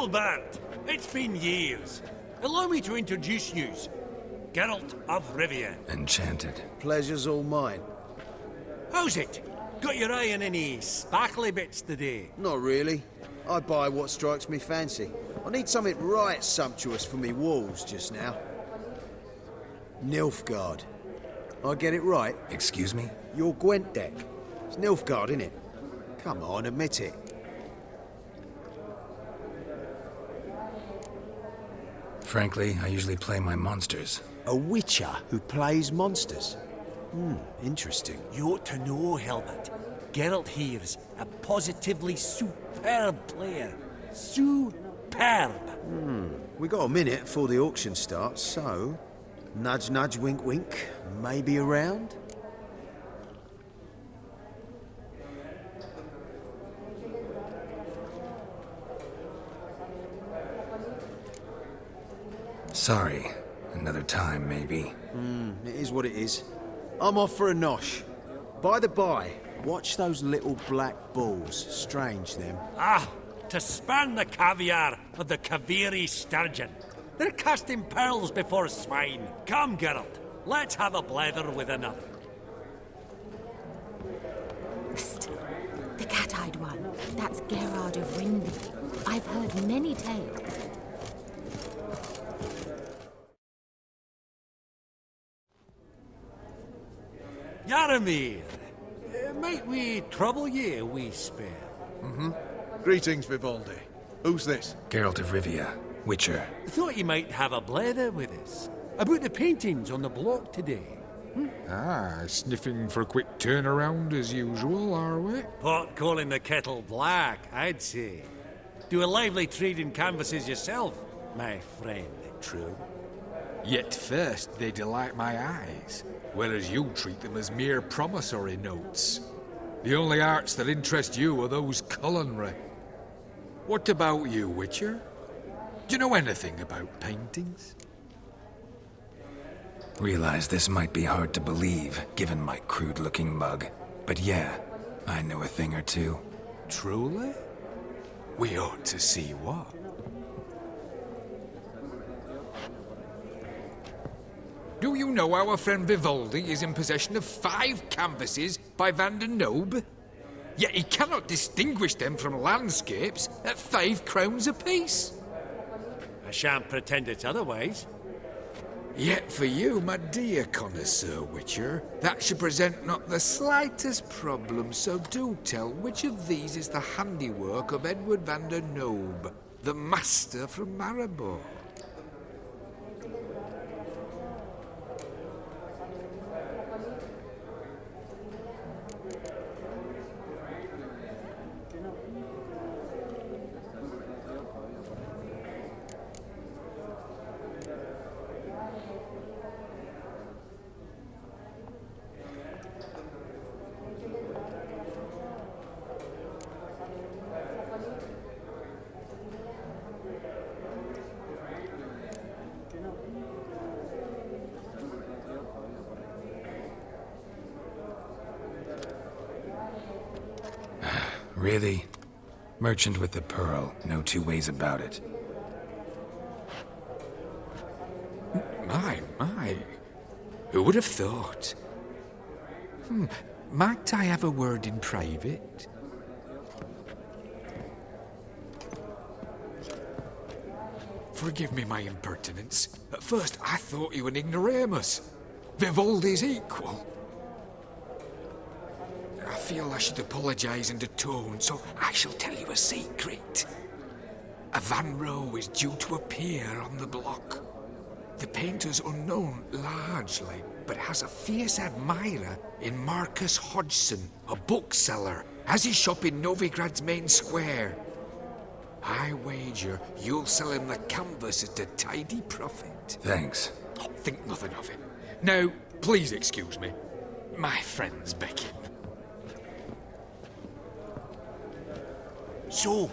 Albert! It's been years. Allow me to introduce yous. Geralt of Rivia. Enchanted. Pleasure's all mine. How's it? Got your eye on any sparkly bits today? Not really. I buy what strikes me fancy. I need something right sumptuous for me walls just now. Nilfgaard. I get it right? Excuse me? Your Gwent deck. It's Nilfgaard, innit? Come on, admit it. Frankly, I usually play my monsters. A witcher who plays monsters? Interesting. You ought to know, Helmut. Geralt here's a positively superb player. Superb! We got a minute before the auction starts, so... Nudge, nudge, wink, wink. Maybe around? Sorry. Another time, maybe. It is what it is. I'm off for a nosh. By the by, watch those little black balls. Strange, them. Ah, to spurn the caviar of the Kaviri sturgeon. They're casting pearls before swine. Come, Geralt, let's have a blether with another. Psst. The cat-eyed one. That's Gerard of Rindy. I've heard many tales. Yaramir, might we trouble ye a wee spell? Greetings, Vivaldi. Who's this? Geralt of Rivia, Witcher. Thought you might have a blether with us. About the paintings on the block today. Sniffing for a quick turnaround as usual, are we? Pot calling the kettle black, I'd say. Do a lively trade in canvases yourself, my friend. True. Yet first they delight my eyes, whereas you treat them as mere promissory notes. The only arts that interest you are those culinary. What about you, Witcher? Do you know anything about paintings? Realize this might be hard to believe, given my crude-looking mug. But yeah, I know a thing or two. Truly? We ought to see what. Do you know our friend Vivaldi is in possession of 5 canvases by Van der Nobe? Yet he cannot distinguish them from landscapes at 5 crowns apiece. I shan't pretend it's otherwise. Yet for you, my dear connoisseur Witcher, that should present not the slightest problem, so do tell which of these is the handiwork of Edward van der Nobe, the master from Maribor. Really? Merchant with the pearl, no two ways about it. My. Who would have thought? Might I have a word in private? Forgive me my impertinence. At first I thought you an ignoramus. Vivaldi's equal. I feel I should apologize and atone, so I shall tell you a secret. A Van Rowe is due to appear on the block. The painter's unknown largely, but has a fierce admirer in Marcus Hodgson, a bookseller, has his shop in Novigrad's main square. I wager you'll sell him the canvas at a tidy profit. Thanks. Oh, think nothing of it. Now, please excuse me. My friends beckon. So,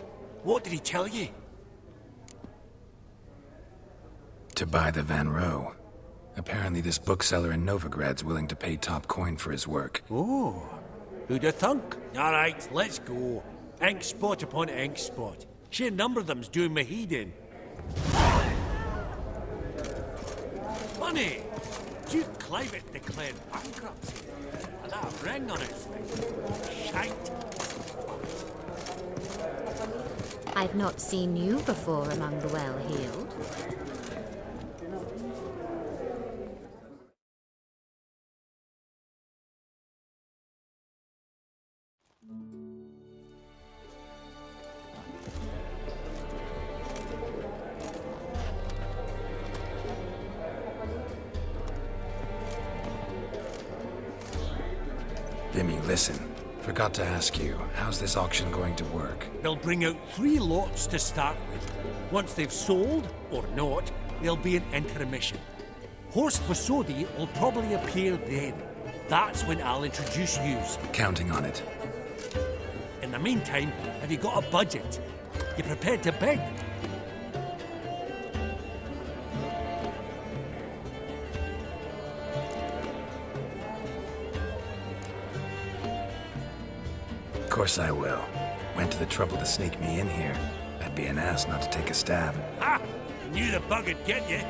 what did he tell you? To buy the Van Rowe. Apparently this bookseller in Novigrad's willing to pay top coin for his work. Oh, who'd have thunk? All right, let's go. Ink spot upon ink spot. She a number of them's doing me heed in. Funny, Duke Clivet declared bankruptcy. And that ring on his thing. Shite. I've not seen you before among the well-heeled. Vimy, listen. Forgot to ask you, how's this auction going to work? They'll bring out 3 lots to start with. Once they've sold, or not, there'll be an intermission. Horst Basodi will probably appear then. That's when I'll introduce yous. Counting on it. In the meantime, have you got a budget? You prepared to bid? Of course I will. Went to the trouble to sneak me in here. I'd be an ass not to take a stab. Ha! Knew the bug'd get you.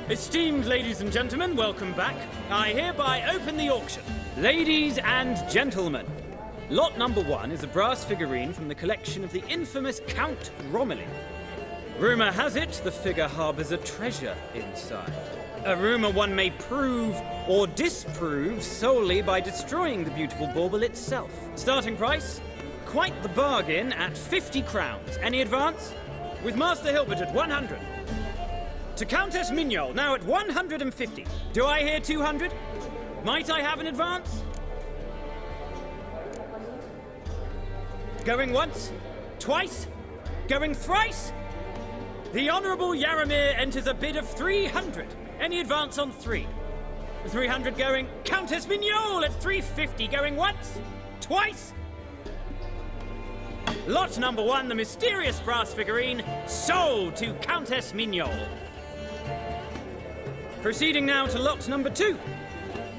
Esteemed ladies and gentlemen, welcome back. I hereby open the auction. Ladies and gentlemen, lot number 1 is a brass figurine from the collection of the infamous Count Romilly. Rumour has it the figure harbours a treasure inside. A rumour one may prove or disprove solely by destroying the beautiful bauble itself. Starting price? Quite the bargain at 50 crowns. Any advance? With Master Hilbert at 100. To Countess Mignol, now at 150. Do I hear 200? Might I have an advance? Going once? Twice? Going thrice? The Honourable Yaramir enters a bid of 300. Any advance on 3? 300 going. Countess Mignol at 350 going once? Twice? Lot number 1, the mysterious brass figurine, sold to Countess Mignol. Proceeding now to lot number 2.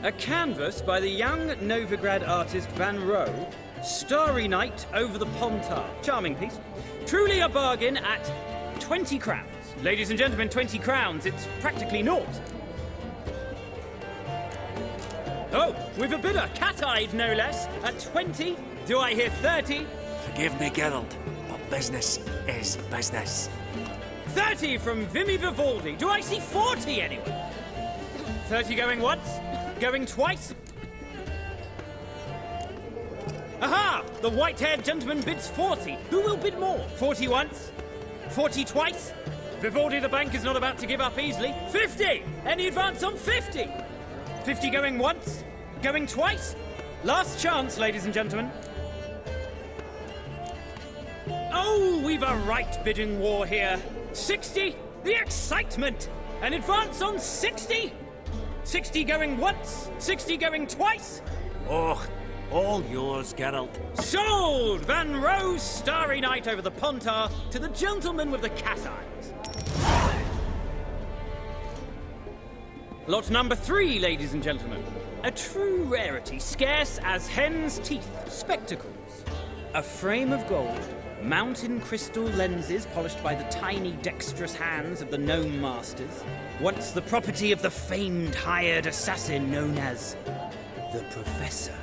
A canvas by the young Novigrad artist Van Rohe, Starry Night over the Pontar. Charming piece. Truly a bargain at 20 crowns. Ladies and gentlemen, 20 crowns. It's practically naught. Oh, we've a bidder, cat-eyed no less, at 20. Do I hear 30? Forgive me, Geralt, but business is business. 30 from Vimy Vivaldi. Do I see 40 anyway? 30 going once? Going twice? Aha! The white-haired gentleman bids 40. Who will bid more? 40 once? 40 twice? Vivaldi the bank is not about to give up easily. 50! Any advance on 50? 50 going once? Going twice? Last chance, ladies and gentlemen. Oh, we've a right bidding war here. 60? The excitement! An advance on 60? 60 going once? 60 going twice? Oh, all yours, Geralt. Sold! Van Rohe's Starry Night over the Pontar to the gentleman with the cat eyes. Lot number 3, ladies and gentlemen. A true rarity, scarce as hen's teeth. Spectacles. A frame of gold. Mountain crystal lenses polished by the tiny, dexterous hands of the gnome masters. Once the property of the famed hired assassin known as the Professor.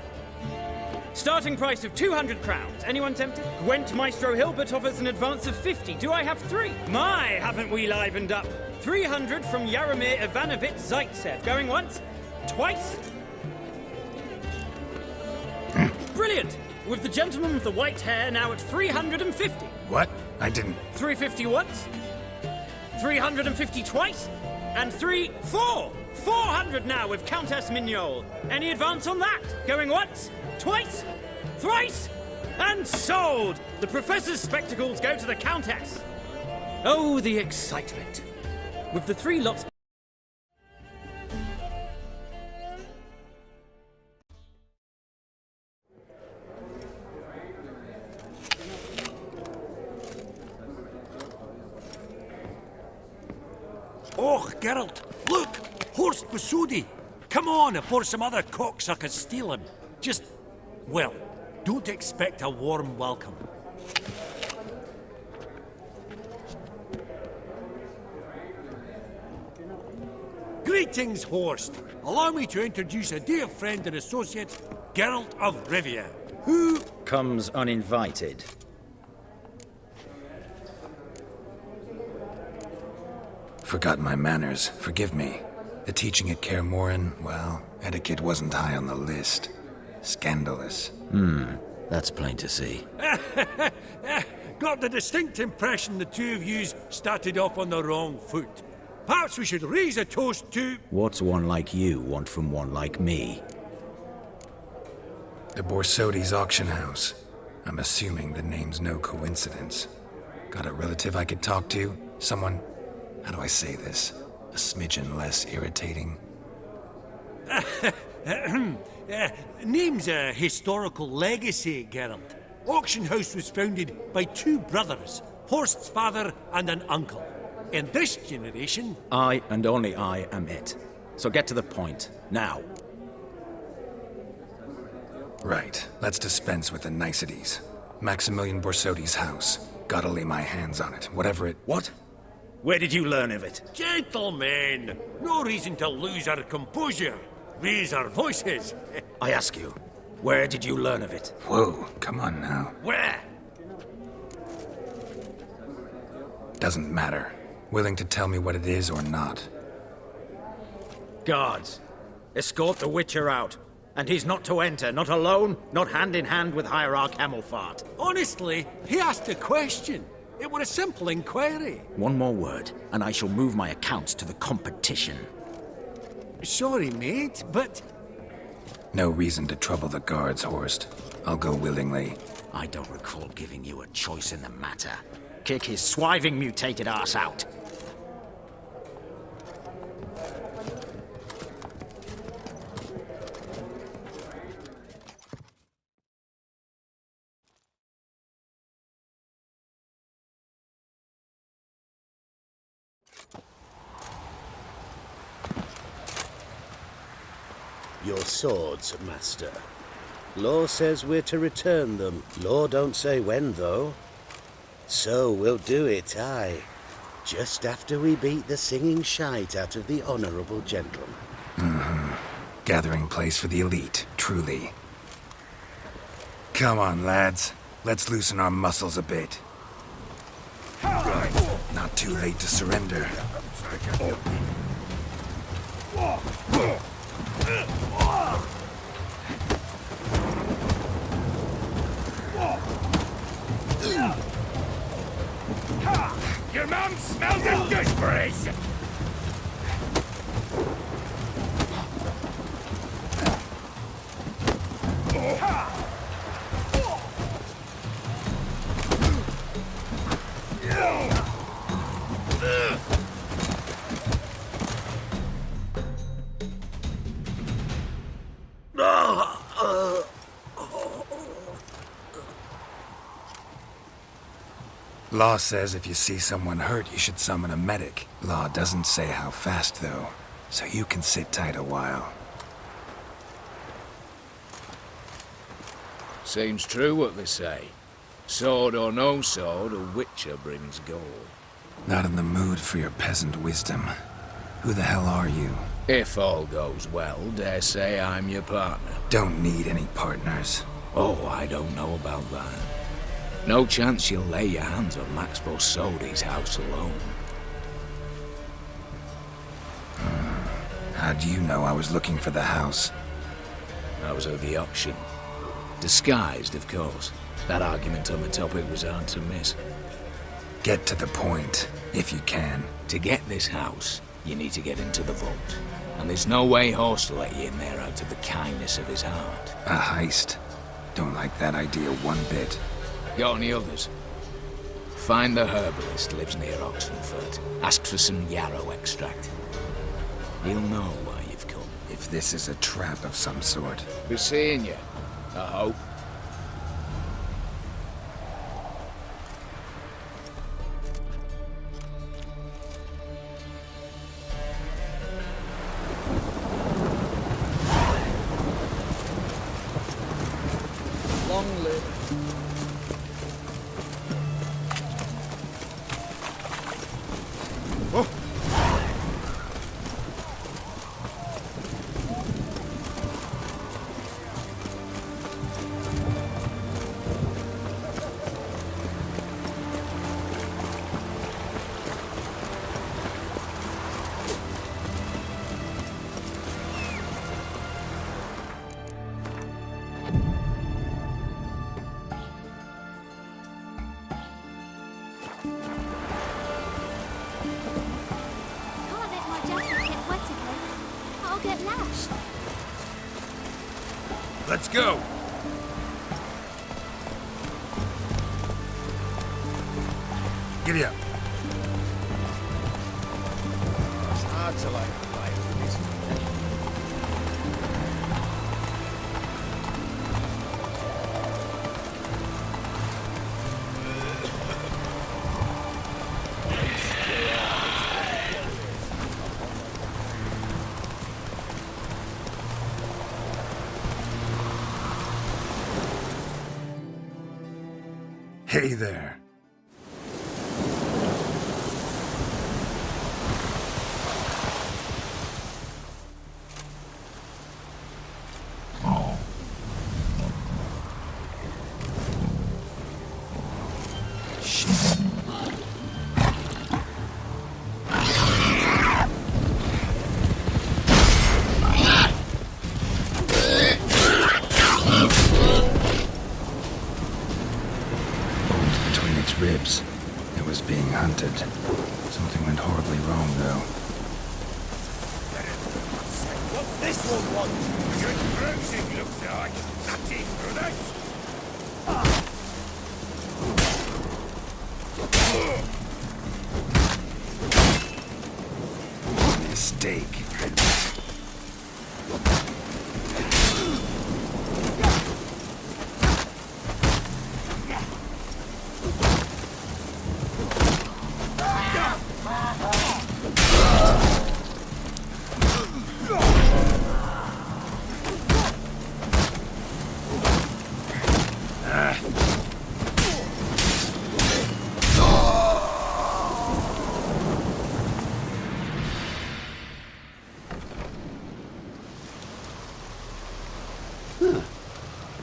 Starting price of 200 crowns. Anyone tempted? Gwent Maestro Hilbert offers an advance of 50. Do I have 3? My, haven't we livened up? 300 from Yaramir Ivanovich Zaitsev. Going once? Twice? Brilliant! With the gentleman with the white hair now at 350. What? I didn't... 350 once? 350 twice? And 400 now with Countess Mignol. Any advance on that? Going once? Twice? Thrice? And sold! The Professor's spectacles go to the Countess. Oh, the excitement. With the 3 lots... Oh, Geralt, look! Horst Basudi! Come on, before some other cocksuckers steal him. Just, well, Don't expect a warm welcome. Greetings, Horst. Allow me to introduce a dear friend and associate, Geralt of Rivia, who... Comes uninvited. Forgot my manners. Forgive me. The teaching at Kaer Morhen, well, etiquette wasn't high on the list. Scandalous. That's plain to see. Got the distinct impression the two of yous started off on the wrong foot. Perhaps we should raise a toast to... What's one like you want from one like me? The Borsodi's auction house. I'm assuming the name's no coincidence. Got a relative I could talk to? Someone, how do I say this? A smidgen less irritating? Name's a historical legacy, Geralt. Auction house was founded by two brothers, Horst's father and an uncle. In this generation... I, and only I, am it. So get to the point, now. Right, let's dispense with the niceties. Maximilian Borsodi's house. Gotta lay my hands on it, whatever it... What? Where did you learn of it? Gentlemen, no reason to lose our composure. Raise our voices. I ask you, where did you learn of it? Whoa, come on now. Where? Doesn't matter. Willing to tell me what it is or not? Guards, escort the Witcher out. And he's not to enter, not alone, not hand in hand with Hierarch Hamelfart. Honestly, he asked a question. It were a simple inquiry. One more word, and I shall move my accounts to the competition. Sorry, mate, but... No reason to trouble the guards, Horst. I'll go willingly. I don't recall giving you a choice in the matter. Kick his swiving mutated ass out. Your swords, Master. Law says we're to return them. Law don't say when, though. So we'll do it, aye. Just after we beat the singing shite out of the honorable gentleman. Gathering place for the elite, truly. Come on, lads. Let's loosen our muscles a bit. Right. Not too late to surrender. Your mom smells of gooseberries! Law says if you see someone hurt, you should summon a medic. Law doesn't say how fast, though, so you can sit tight a while. Seems true what they say. Sword or no sword, a witcher brings gold. Not in the mood for your peasant wisdom. Who the hell are you? If all goes well, dare say I'm your partner. Don't need any partners. Oh, I don't know about that. No chance you'll lay your hands on Max Borsodi's house alone. How do you know I was looking for the house? I was at the auction. Disguised, of course. That argument on the topic was hard to miss. Get to the point, if you can. To get this house, you need to get into the vault. And there's no way Horst will let you in there out of the kindness of his heart. A heist. Don't like that idea one bit. Got any others? Find the herbalist, lives near Oxenfurt. Ask for some yarrow extract. He'll know why you've come. If this is a trap of some sort. Be seeing you, I hope. Long live. Can't let my jacket get wet again. I'll get lashed. Let's go! Giddy up. It's hard to like life with this. Hey there. Between its ribs, it was being hunted. Something went horribly wrong, though. What's this one want? Good bruising, looks like. That's it, brothers. Mistake.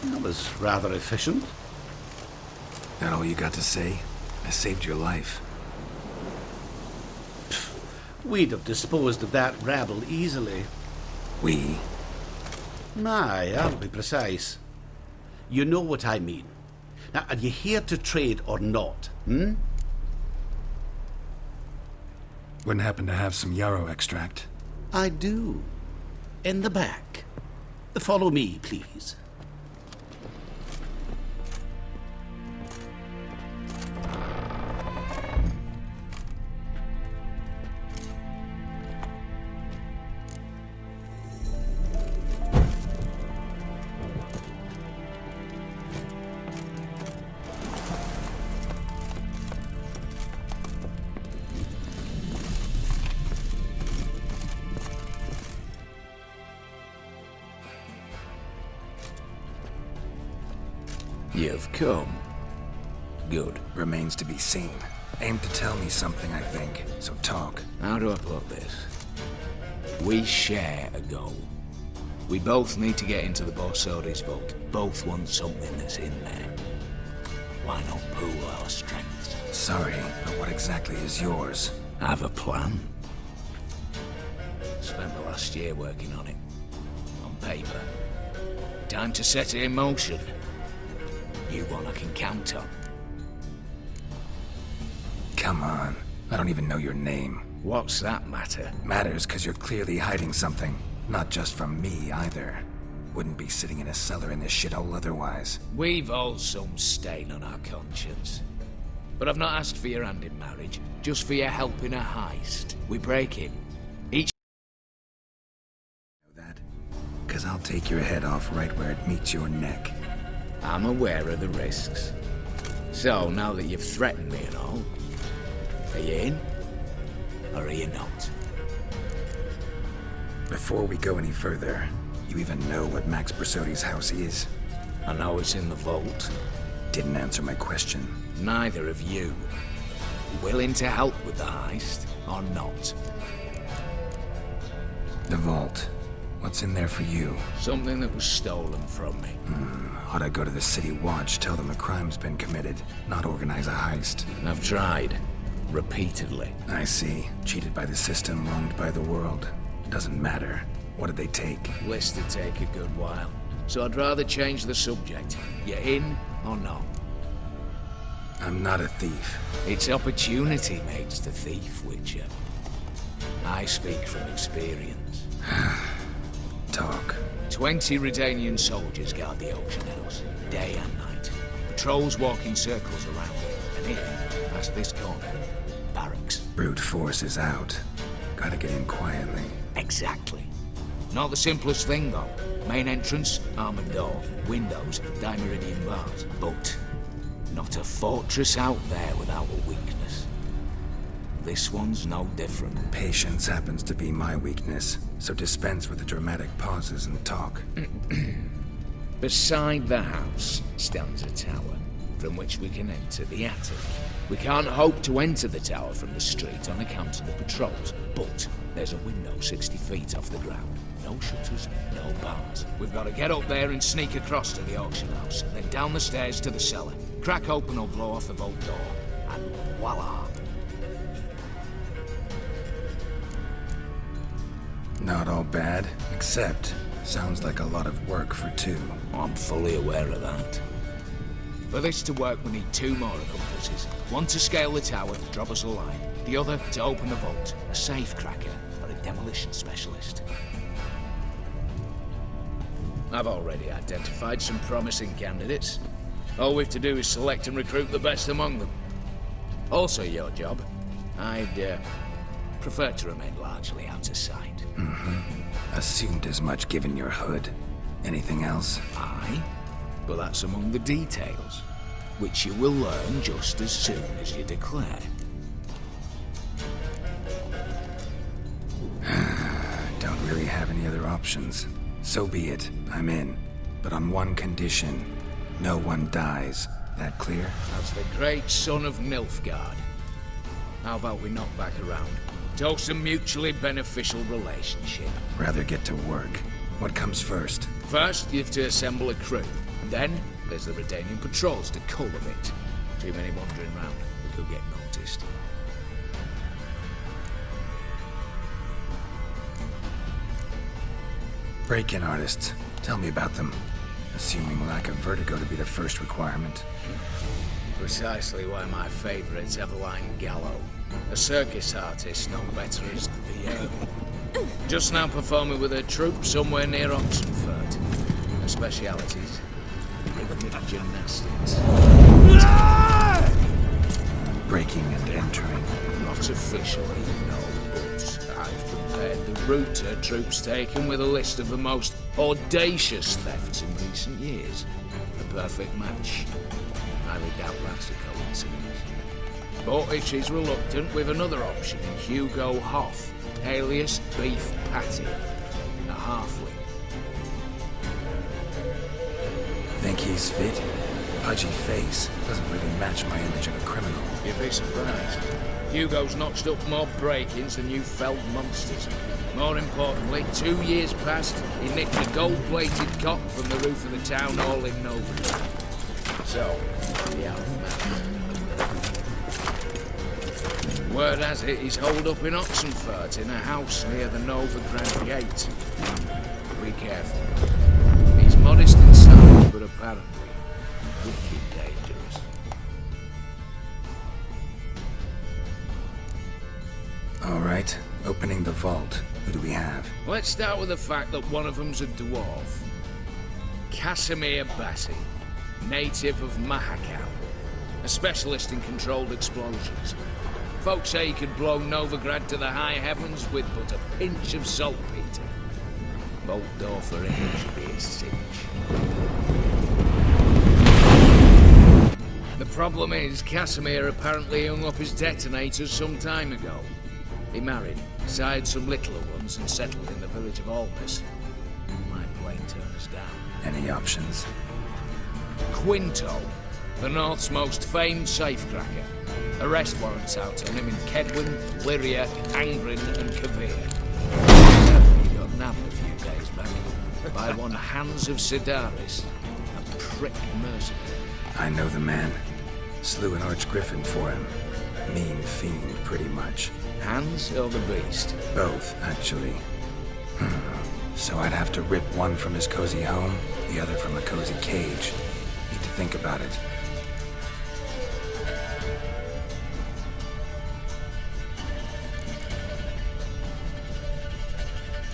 That was rather efficient. That all you got to say? I saved your life. We'd have disposed of that rabble easily. We? Aye, I'll be precise. You know what I mean. Now, are you here to trade or not, hmm? Wouldn't happen to have some yarrow extract. I do. In the back. Follow me, please. You've come. Good. Remains to be seen. Aim to tell me something, I think. So talk. How do I put this? We share a goal. We both need to get into the Borsodi's vault. Both want something that's in there. Why not pool our strengths? Sorry, but what exactly is yours? I have a plan. Spent the last year working on it. On paper. Time to set it in motion. You one I can count on. Come on. I don't even know your name. What's that matter? Matters because you're clearly hiding something. Not just from me, either. Wouldn't be sitting in a cellar in this shithole otherwise. We've all some stain on our conscience. But I've not asked for your hand in marriage, just for your help in a heist. We break in. Each... Know that? Because I'll take your head off right where it meets your neck. I'm aware of the risks. So, now that you've threatened me and all, are you in? Or are you not? Before we go any further, you even know what Max Borsodi's house is? I know it's in the vault. Didn't answer my question. Neither of you. Willing to help with the heist, or not? The vault. What's in there for you? Something that was stolen from me. Ought I go to the City Watch, tell them a crime's been committed, not organize a heist? I've tried. Repeatedly. I see. Cheated by the system, wronged by the world. Doesn't matter. What did they take? List to take a good while. So I'd rather change the subject. You in or not? I'm not a thief. It's opportunity makes the thief, Witcher. I speak from experience. Talk. 20 Redanian soldiers guard the auction house, day and night. Patrols walk in circles around it, and here, past this corner, barracks. Brute force is out. Gotta get in quietly. Exactly. Not the simplest thing, though. Main entrance, armored door, windows, dimeridian bars. But not a fortress out there without a weakness. This one's no different. Patience happens to be my weakness, so dispense with the dramatic pauses and talk. Beside the house stands a tower, from which we can enter the attic. We can't hope to enter the tower from the street on account of the patrols, but there's a window 60 feet off the ground. No shutters, no bars. We've got to get up there and sneak across to the auction house, then down the stairs to the cellar. Crack open or blow off the vault door, and voila! Not all bad, except sounds like a lot of work for two. I'm fully aware of that. For this to work, we need 2 more accomplices. One to scale the tower, drop us a line. The other to open the vault, a safe cracker or a demolition specialist. I've already identified some promising candidates. All we have to do is select and recruit the best among them. Also your job. I'd prefer to remain largely out of sight. Assumed as much given your hood. Anything else? Aye, but that's among the details, which you will learn just as soon as you declare. Don't really have any other options. So be it. I'm in. But on one condition. No one dies. That clear? That's the great son of Nilfgaard. How about we knock back around? Toast a mutually beneficial relationship. Rather get to work. What comes first? First, you have to assemble a crew. Then, there's the Redanian patrols to cultivate. Too many wandering round. We could get noticed. Break-in artists. Tell me about them. Assuming lack of vertigo to be the first requirement. Precisely why my favourite's Eveline Gallo. A circus artist known better as the just now performing with her troupe somewhere near Oxenfurt. Her specialities? Rhythmic gymnastics. Breaking and entering. Not officially, no, but I've compared the route her troupe's taken with a list of the most audacious thefts in recent years. A perfect match. Highly doubt that's a coincidence. But if she's reluctant, with another option in Hugo Hoff, alias Beef Patty, a halfling. Think he's fit? Pudgy face doesn't really match my image of a criminal. You'd be surprised. Hugo's notched up more break-ins than you felled monsters. More importantly, 2 years past, he nicked a gold-plated cop from the roof of the town hall in Novigrad. So, yeah, word has it he's holed up in Oxenfurt in a house near the Novigrad gate. Be careful. He's modest inside, but apparently wicked dangerous. All right, opening the vault. Who do we have? Let's start with the fact that one of them's a dwarf. Casimir Bassi, native of Mahakal, a specialist in controlled explosions. Folks say he could blow Novigrad to the high heavens with but a pinch of saltpeter. Bolt door for him should be a cinch. The problem is, Casimir apparently hung up his detonators some time ago. He married, sired some littler ones, and settled in the village of Alness. Might plain turn us down. Any options? Quinto, the North's most famed safecracker. Arrest warrants out on him in Kedwin, Lyria, Angrin, and Kavir. He got nabbed a few days back by one Hans of Sidaris, a prick mercenary. I know the man. Slew an archgriffin for him. Mean fiend, pretty much. Hans or the beast? Both, actually. So I'd have to rip one from his cozy home, the other from a cozy cage. Need to think about it.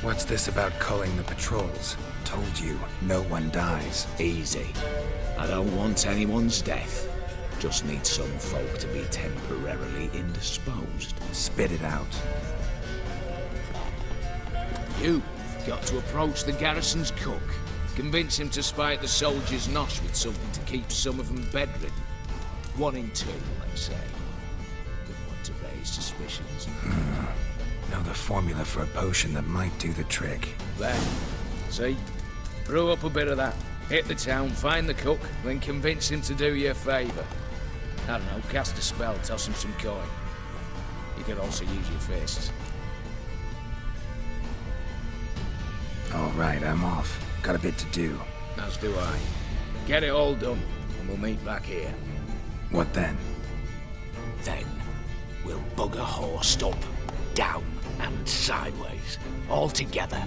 What's this about culling the patrols? Told you, no one dies. Easy. I don't want anyone's death. Just need some folk to be temporarily indisposed. Spit it out. You've got to approach the garrison's cook. Convince him to spy at the soldiers' nosh with something to keep some of them bedridden. 1 in 2, let's say. Don't want to raise suspicions. Know the formula for a potion that might do the trick. There. See? Brew up a bit of that. Hit the town, find the cook, then convince him to do you a favour. I don't know, cast a spell, toss him some coin. You could also use your fists. All right, I'm off. Got a bit to do. As do I. Get it all done, and we'll meet back here. What then? Then, we'll bugger horsed up, down and sideways, all together.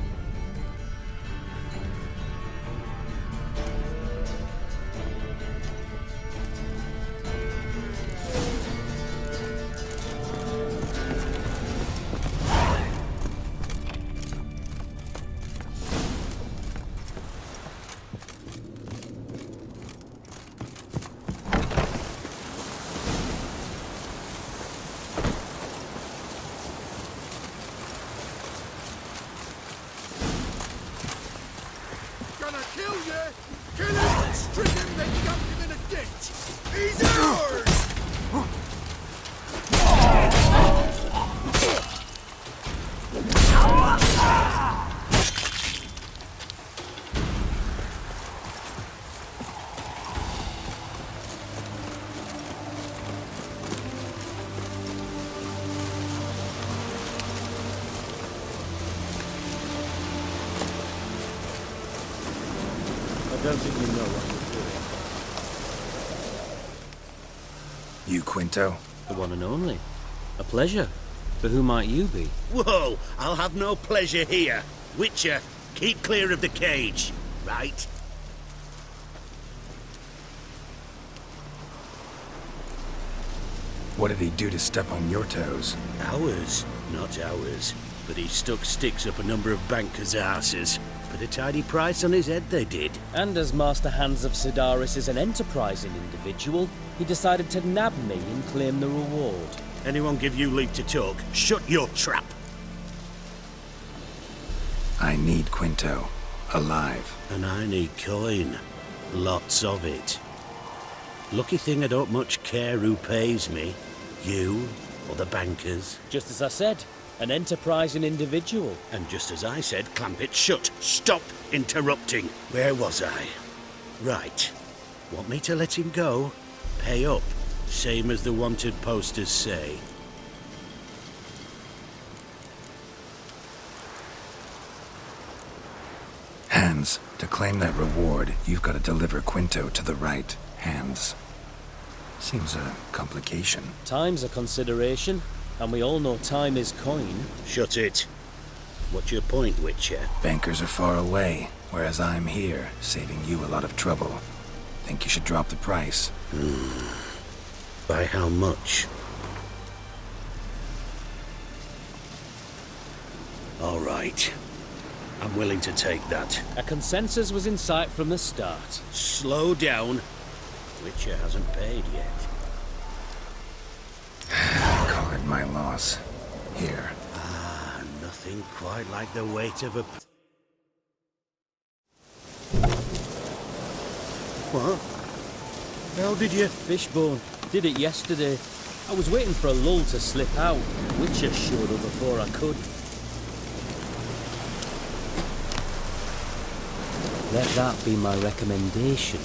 Gonna kill you! Kill him! Strip him, then dump him in a ditch! He's ours! I don't think you know what you're doing. You, Quinto? The one and only. A pleasure. But who might you be? Whoa! I'll have no pleasure here. Witcher, keep clear of the cage, right? What did he do to step on your toes? Ours, not ours. But he stuck sticks up a number of bankers' asses. Put a tidy price on his head, they did. And as Master Hans of Sidaris is an enterprising individual, he decided to nab me and claim the reward. Anyone give you leave to talk? Shut your trap! I need Quinto. Alive. And I need coin. Lots of it. Lucky thing I don't much care who pays me. You or the bankers. Just as I said, an enterprising individual. And just as I said, clamp it shut. Stop interrupting. Where was I? Right. Want me to let him go? Pay up. Same as the wanted posters say. Hands. To claim that reward, you've got to deliver Quinto to the right hands. Seems a complication. Time's a consideration, and we all know time is coin. Shut it. What's your point, Witcher? Bankers are far away, whereas I'm here, saving you a lot of trouble. Think you should drop the price? By how much? All right. I'm willing to take that. A consensus was in sight from the start. Slow down. Witcher hasn't paid yet. Call it my loss. Here. Ah, nothing quite like the weight of a... What? How did you... Fishbone. Did it yesterday. I was waiting for a lull to slip out. Witcher showed up before I could. Let that be my recommendation.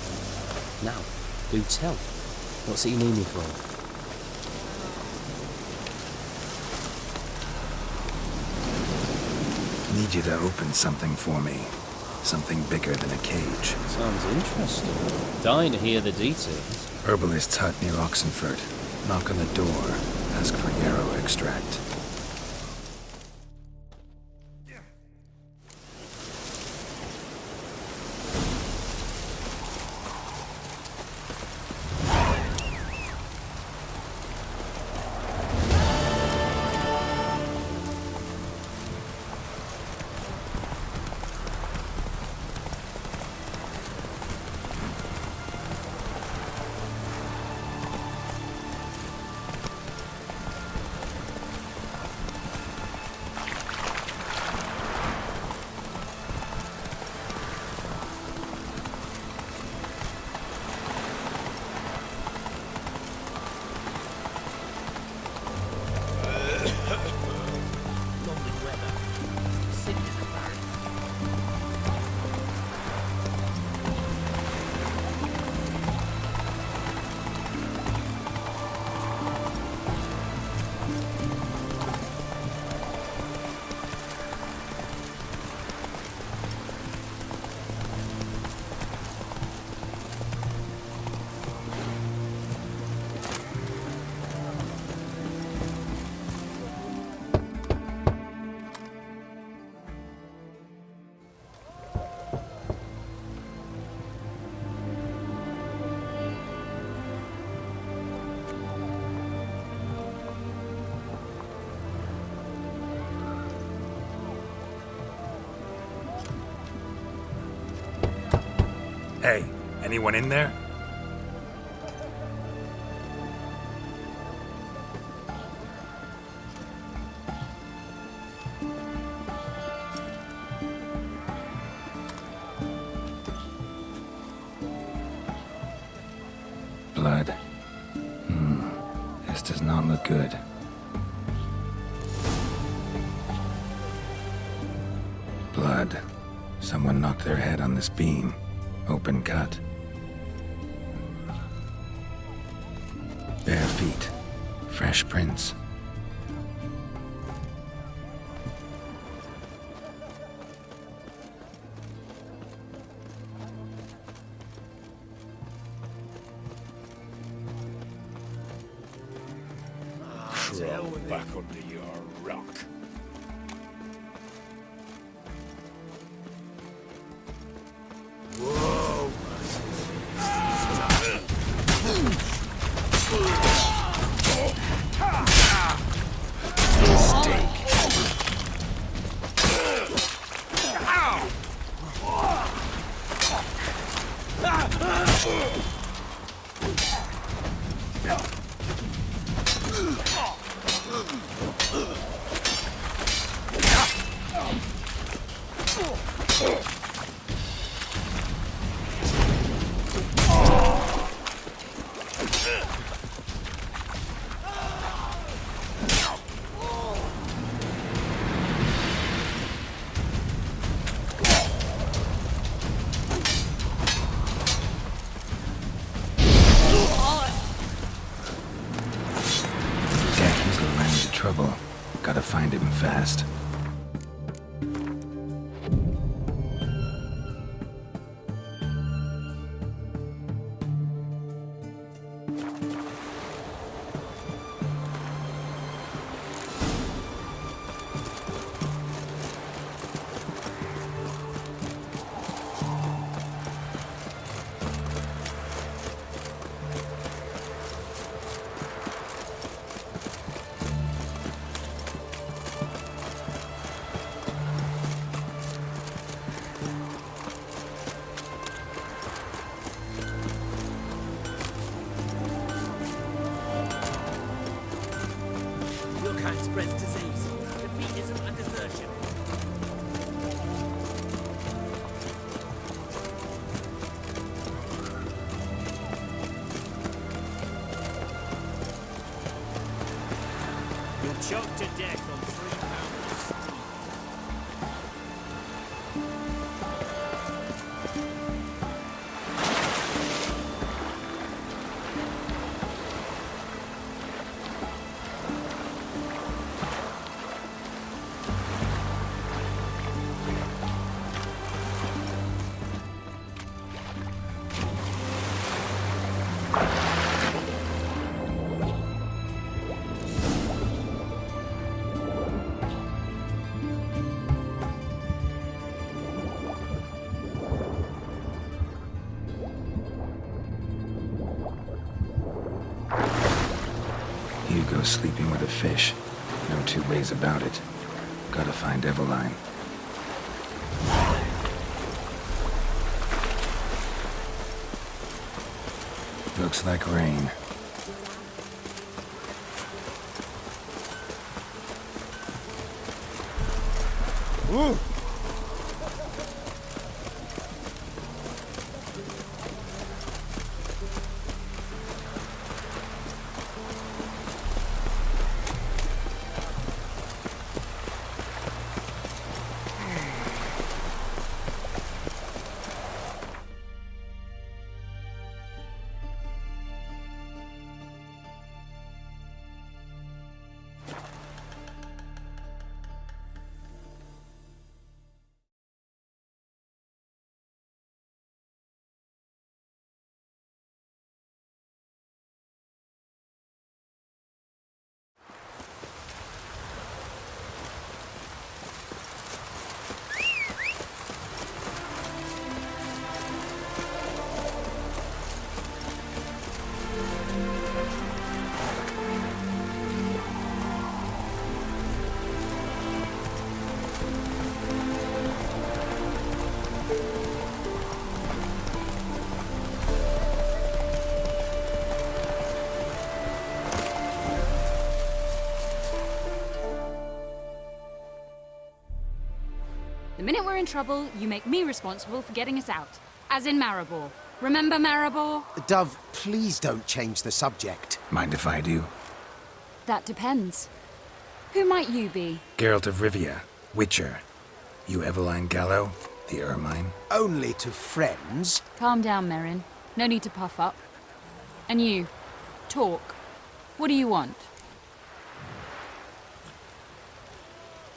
Now, do tell. What's it you need me for? Need you to open something for me. Something bigger than a cage. Sounds interesting. Dying to hear the details. Herbalist's hut near Oxenford. Knock on the door. Ask for yarrow extract. Hey, anyone in there? Blood. This does not look good. Blood. Someone knocked their head on this beam. Open cut. Bare feet. Fresh prints. Crawl back under your rock. Trouble. Gotta find him fast. Spreads disease. Defeatism and desertion. You'll choke to death on 3 pounds. was sleeping with a fish. No two ways about it. Gotta find Eveline. Looks like rain. Ooh. The minute we're in trouble, you make me responsible for getting us out. As in Maribor. Remember Maribor? Dove, please don't change the subject. Mind if I do? That depends. Who might you be? Geralt of Rivia, Witcher. You Eveline Gallo, the Ermine? Only to friends. Calm down, Merrin. No need to puff up. And you, talk. What do you want?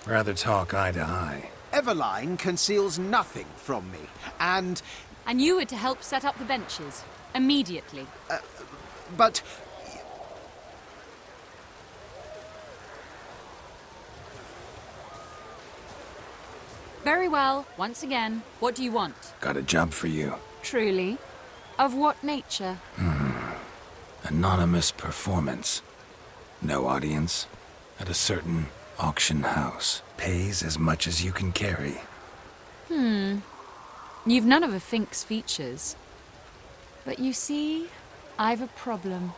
Rather talk eye to eye. Eveline conceals nothing from me, and... And you were to help set up the benches. Immediately. But... Very well. Once again, what do you want? Got a job for you. Truly? Of what nature? Anonymous performance. No audience. At a certain auction house. Pays as much as you can carry. You've none of a Fink's features. But you see, I've a problem.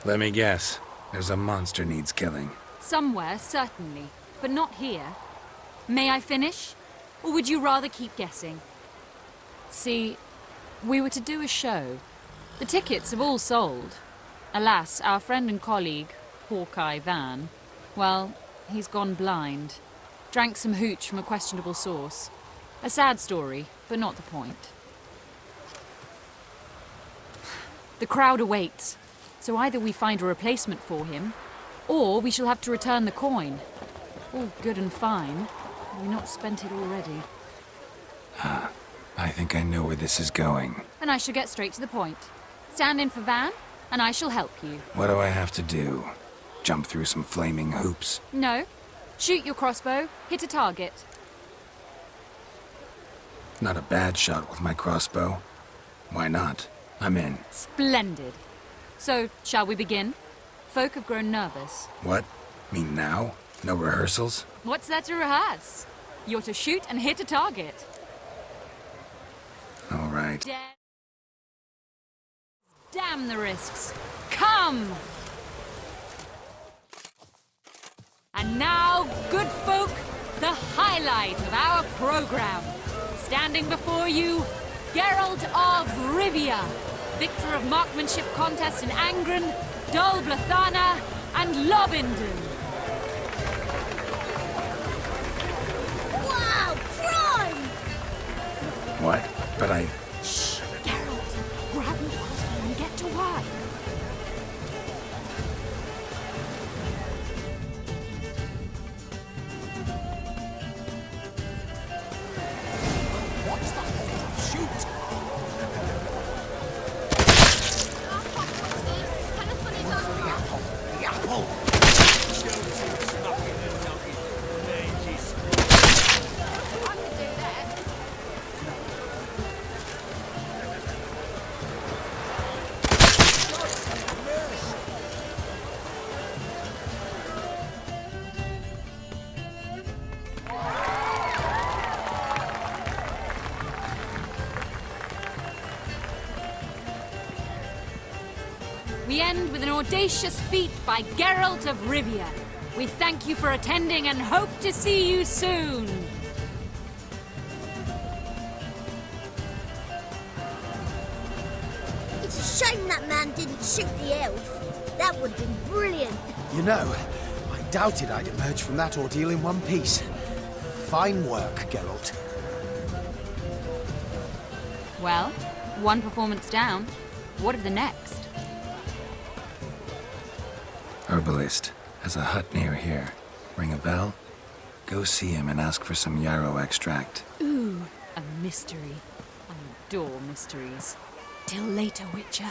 Let me guess. There's a monster needs killing. Somewhere, certainly. But not here. May I finish? Or would you rather keep guessing? See, we were to do a show. The tickets have all sold. Alas, our friend and colleague, Hawkeye Van, well, he's gone blind. Drank some hooch from a questionable source. A sad story, but not the point. The crowd awaits, so either we find a replacement for him, or we shall have to return the coin. All good and fine. Have we not spent it already? I think I know where this is going. Then I shall get straight to the point. Stand in for Van, and I shall help you. What do I have to do? Jump through some flaming hoops? No. Shoot your crossbow, hit a target. Not a bad shot with my crossbow. Why not? I'm in. Splendid. So, shall we begin? Folk have grown nervous. What? Mean now? No rehearsals? What's there to rehearse? You're to shoot and hit a target. All right. Damn the risks. Come! And now, good folk, the highlight of our program. Standing before you, Geralt of Rivia, victor of marksmanship contests in Angren, Dol Blathana, and Lobindon. Wow, prime! What? But I... Shh, Geralt. Grab your crossbow and get to work. What's that? Shoot! Tell us when it's over. The apple! we end with an audacious feat by Geralt of Rivia. We thank you for attending and hope to see you soon. It's a shame that man didn't shoot the elf. That would have been brilliant. You know, I doubted I'd emerge from that ordeal in one piece. Fine work, Geralt. Well, one performance down. What of the next? Herbalist has a hut near here. Ring a bell? Go see him and ask for some yarrow extract. Ooh, a mystery. I adore mysteries. Till later, Witcher.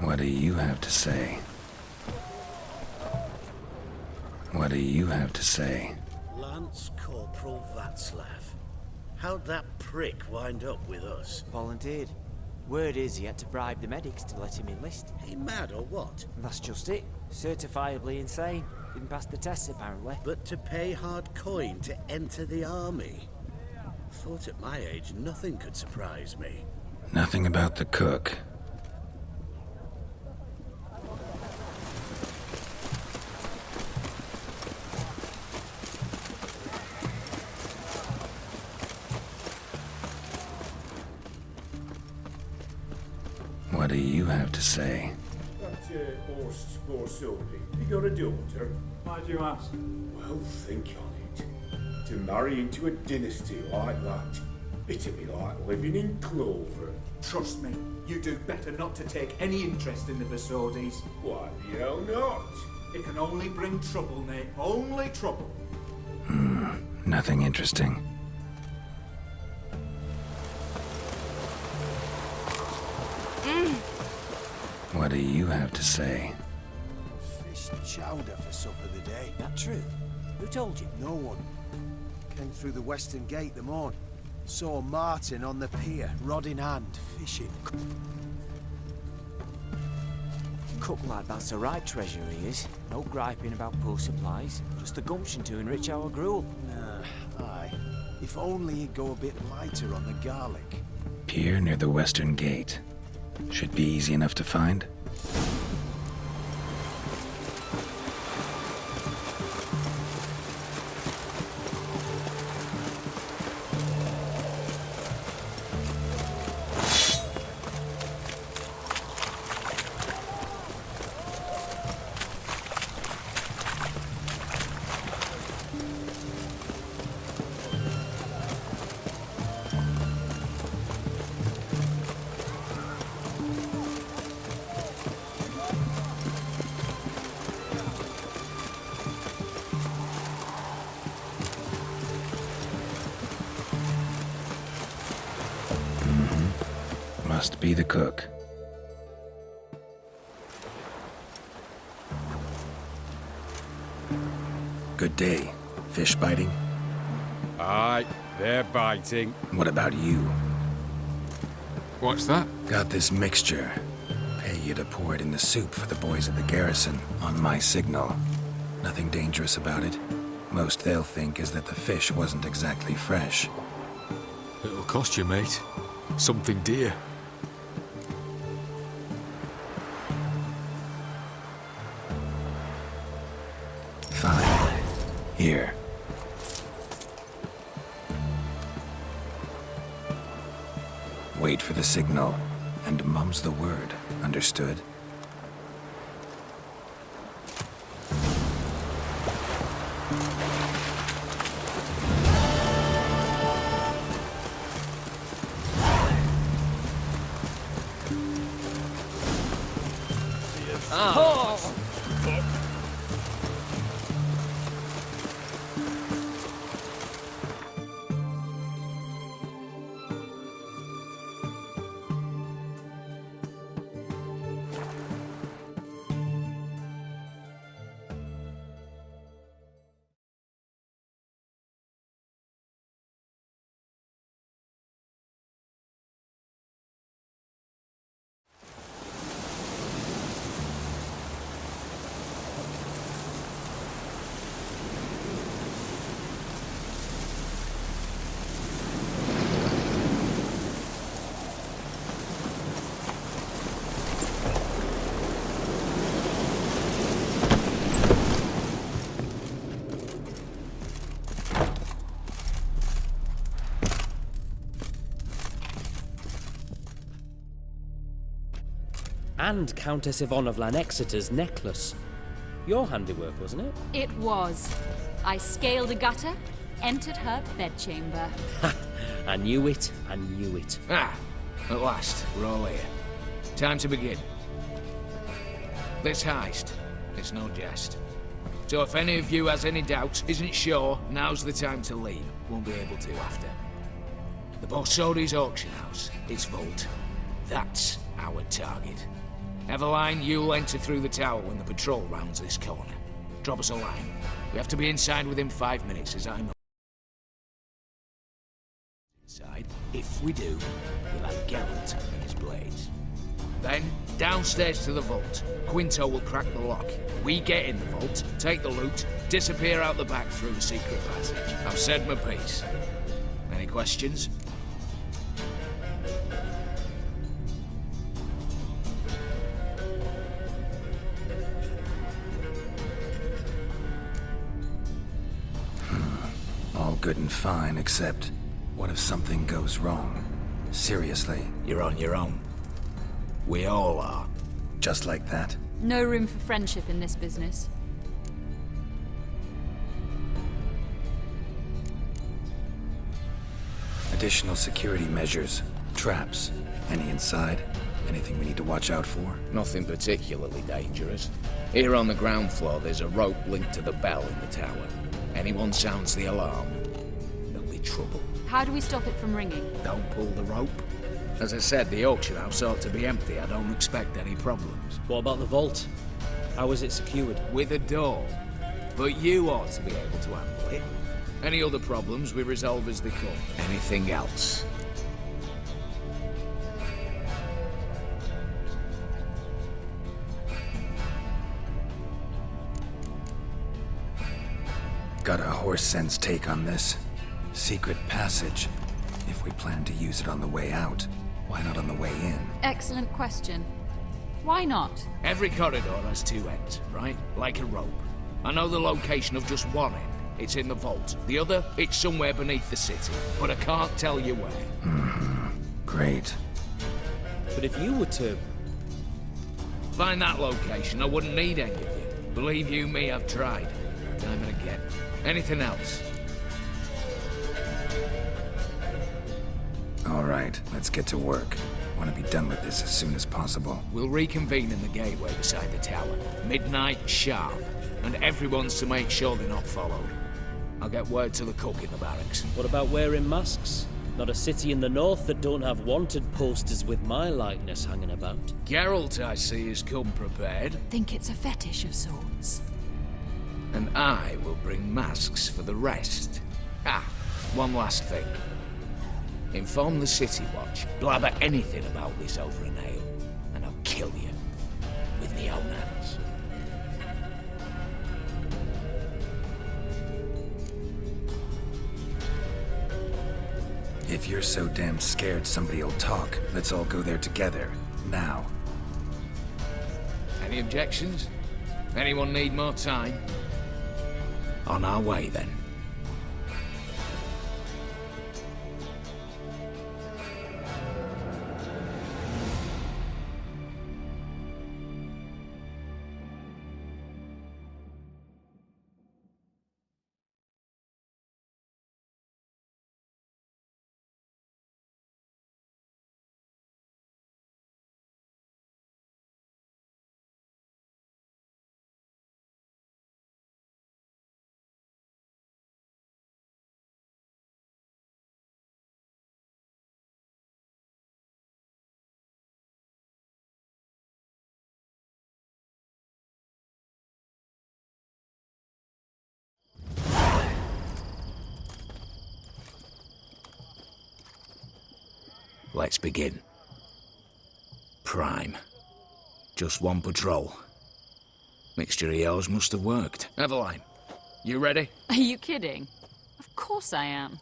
What do you have to say? What do you have to say? Lance Corporal Václav. How'd that prick wind up with us? Volunteered. Word is he had to bribe the medics to let him enlist. He mad or what? That's just it. Certifiably insane. Didn't pass the tests, apparently. But to pay hard coin to enter the army? Thought at my age nothing could surprise me. Nothing about the cook. What do you have to say? That Horst Borsodi, he got a daughter. Why do you ask? Well, think on it. To marry into a dynasty like that, it'd be like living in clover. Trust me, you do better not to take any interest in the Vasodis. Why the hell not? It can only bring trouble, Nate. Only trouble. Nothing interesting. What do you have to say? Fish chowder for supper today. That true? Who told you? No one. Came through the western gate the morn. Saw Martin on the pier, rod in hand, fishing. Cook lad, that's the right treasure he is. No griping about poor supplies. Just the gumption to enrich our gruel. Nah, aye. If only he'd go a bit lighter on the garlic. Pier near the western gate. Should be easy enough to find. Must be the cook. Good day. Fish biting? Aye, they're biting. What about you? What's that? Got this mixture. Pay you to pour it in the soup for the boys at the garrison, on my signal. Nothing dangerous about it. Most they'll think is that the fish wasn't exactly fresh. It'll cost you, mate. Something dear. Fine. Here. Wait for the signal, and mum's the word. Understood? And Countess Yvonne of Lanexeter's necklace. Your handiwork, wasn't it? It was. I scaled a gutter, entered her bedchamber. I knew it. I knew it. Ah, at last, we're all here. Time to begin. This heist, it's no jest. So if any of you has any doubts, isn't sure, now's the time to leave. Won't be able to after. The Borsodi's auction house, its vault. That's our target. Eveline, you'll enter through the tower when the patrol rounds this corner. Drop us a line. We have to be inside within 5 minutes, as I know. Inside. If we do, we'll have Geralt and his blades. Then, downstairs to the vault. Quinto will crack the lock. We get in the vault, take the loot, disappear out the back through the secret passage. I've said my piece. Any questions? All good and fine, except what if something goes wrong? Seriously. You're on your own. We all are. Just like that? No room for friendship in this business. Additional security measures, traps. Any inside? Anything we need to watch out for? Nothing particularly dangerous. Here on the ground floor, there's a rope linked to the bell in the tower. Anyone sounds the alarm, there'll be trouble. How do we stop it from ringing? Don't pull the rope. As I said, the auction house ought to be empty. I don't expect any problems. What about the vault? How is it secured? With a door. But you ought to be able to handle it. Any other problems we resolve as they come. Anything else? Got a horse sense take on this. Secret passage. If we plan to use it on the way out, why not on the way in? Excellent question. Why not? Every corridor has two ends, right? Like a rope. I know the location of just one end. It's in the vault. The other, it's somewhere beneath the city. But I can't tell you where. Great. But if you were to... Find that location, I wouldn't need any of you. Believe you me, I've tried. Time and again. Anything else? All right, let's get to work. Want to be done with this as soon as possible. We'll reconvene in the gateway beside the tower. Midnight sharp. And everyone's to make sure they're not followed. I'll get word to the cook in the barracks. What about wearing masks? Not a city in the north that don't have wanted posters with my likeness hanging about. Geralt, I see, has come prepared. Think it's a fetish of sorts. And I will bring masks for the rest. Ah, one last thing. Inform the City Watch. Blabber anything about this over an ale, and I'll kill you. With my own hands. If you're so damn scared somebody'll talk, let's all go there together. Now. Any objections? Anyone need more time? On our way, then. Let's begin. Prime. Just one patrol. Mixture of yours must have worked. Eveline, you ready? Are you kidding? Of course I am.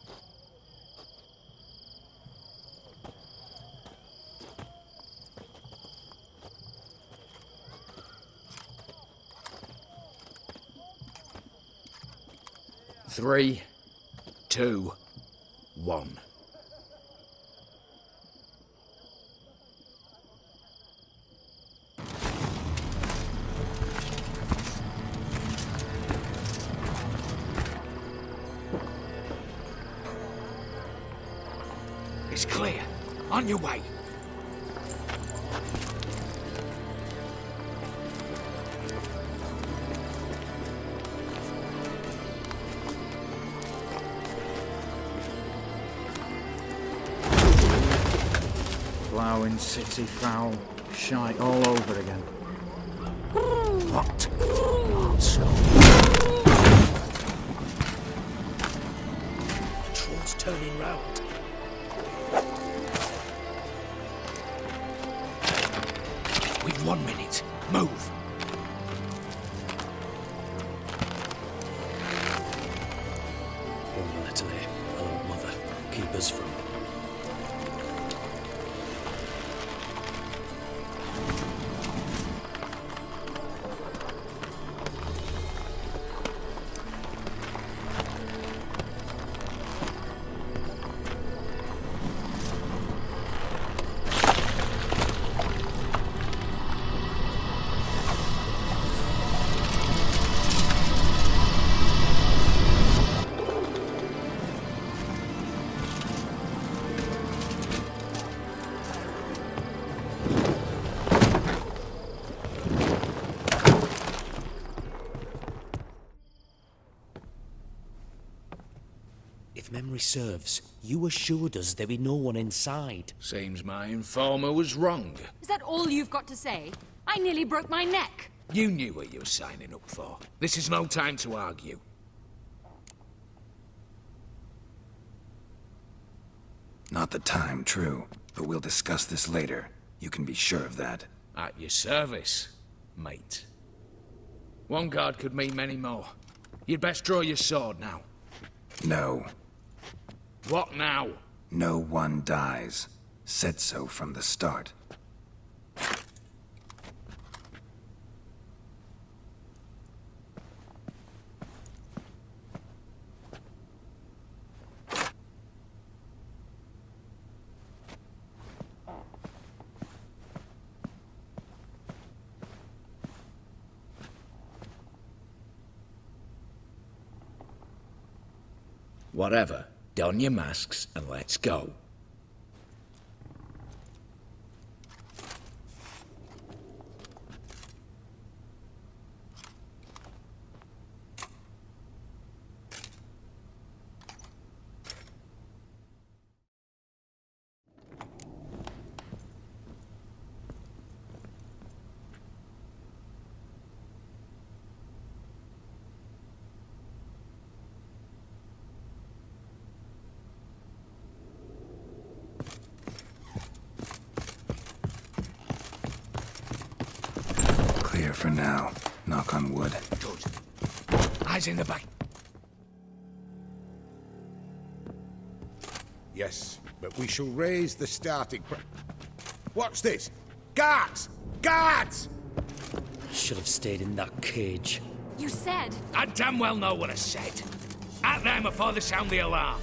Three, 2, 1. It's clear. On your way. Ploughing city foul. Shite all over again. What? Not so. Troll's turning round. We've 1 minute. Move. One letter here. Oh, mother. Keep us from... If memory serves, you assured us there be no one inside. Seems my informer was wrong. Is that all you've got to say? I nearly broke my neck. You knew what you were signing up for. This is no time to argue. Not the time, true. But we'll discuss this later. You can be sure of that. At your service, mate. One guard could mean many more. You'd best draw your sword now. No. What now? No one dies. Said so from the start. Whatever. Don your masks and let's go. Clear for now. Knock on wood. Good. Eyes in the back. Yes, but we shall raise the starting What's this? Guards! Guards! Should have stayed in that cage. You said... I damn well know what I said. At them before they sound the alarm.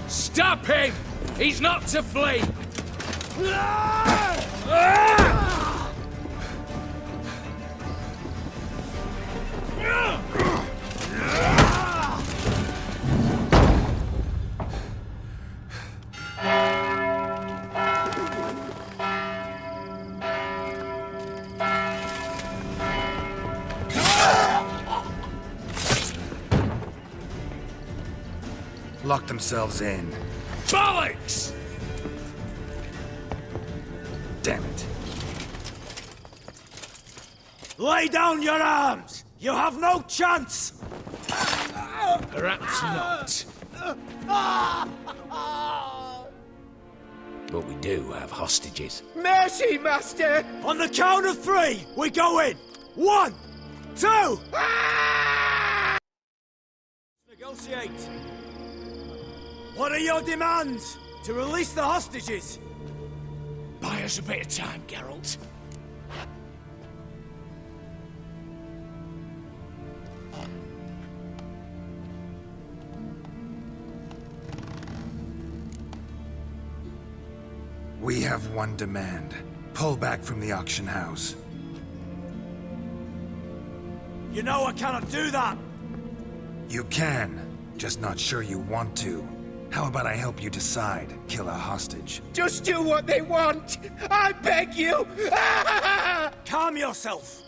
Stop him! He's not to flee! Lock themselves in. Bollocks! Damn it. Lay down your arms! You have no chance! Perhaps not. But we do have hostages. Mercy, Master! On the count of 3, we go in! 1, 2... Negotiate. What are your demands? To release the hostages? Buy us a bit of time, Geralt. We have one demand. Pull back from the auction house. You know I cannot do that! You can, just not sure you want to. How about I help you decide? Kill a hostage. Just do what they want! I beg you! Calm yourself!